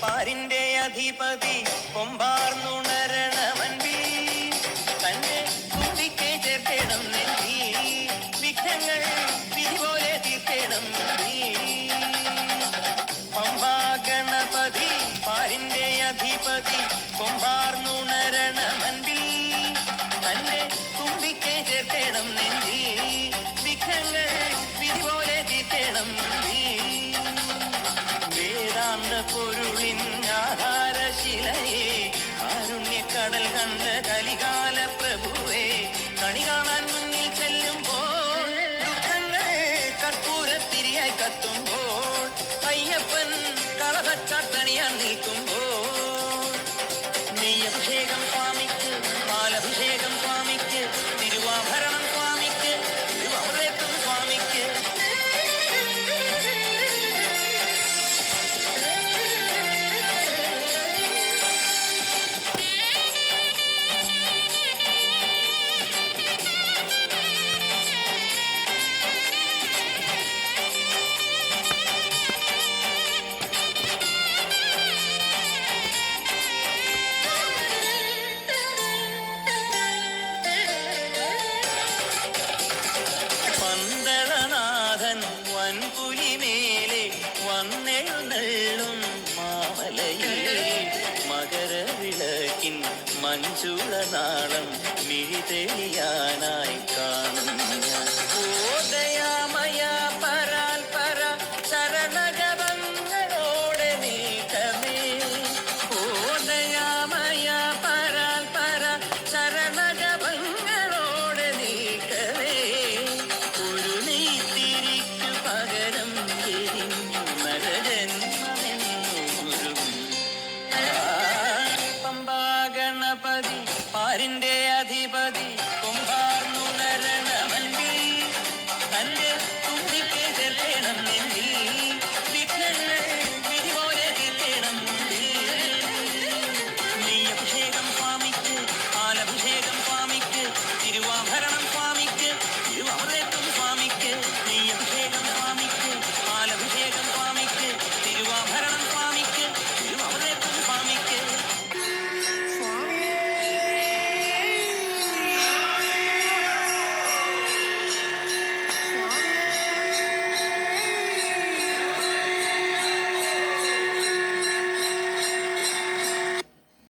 പാരിന്റെ അധിപതി കൊമ്പാർന്നുണരണമൻപി തന്റെ തുമ്പിക്കെ ചേർക്കണം നെല്ലി വിഘ്നങ്ങൾ വിധിപോലെ തീർക്കണം പമ്പാഗണപതി പാരിന്റെ അധിപതി കൊമ്പാർന്നുണരണമൻപി തന്റെ തുമ്പിക്കെ ചേർക്കണം നെല്ലി വിഘ്നങ്ങൾ വിധിപോലെ തീർക്കണം വേദാന്ത പൊരുളിൻ ആധാരശിലയെ കാരുണ്യക്കടൽ കണ്ട കലികാല പ്രഭുവേ കണി കാണാൻ മുന്നിൽ ചെല്ലുമ്പോൾ ദുഃഖങ്ങൾ കർപ്പൂരത്തിരിയായി കത്തുമ്പോൾ അയ്യപ്പൻ കളഭച്ചാട്ടണിയാൻ നിൽക്കുമ്പോൾ നെയ്യഭിഷേകം സ്വാമിക്ക് പാലഭിഷേകം സ്വാമിക്ക് തിരുവാഭരണം സ്വാമിക്ക് തിരുവമൃതത്വം സ്വാമിക്ക് വൻപുലിമേലെ വന്നെഴുന്നള്ളും മാമലയിൽ മകരവിളക്കിൻ മഞ്ചുളനാളം മിഴിതെളിയാനായി കാണും ഞാൻ ഓദയാമയ പരാൽ പര ശരണജപങ്ങളോടെ നീക്കമേ ഓദയാമയ പരാൽ പര ശരണജപങ്ങളോടെ നീക്കമേ ഒരു നെയ്ത്തിരിക്കു പകരം എരിഞ്ഞു നരജന്മമെന്നൂരും പമ്പാഗണപതി പാരിന്റെ അധിപതി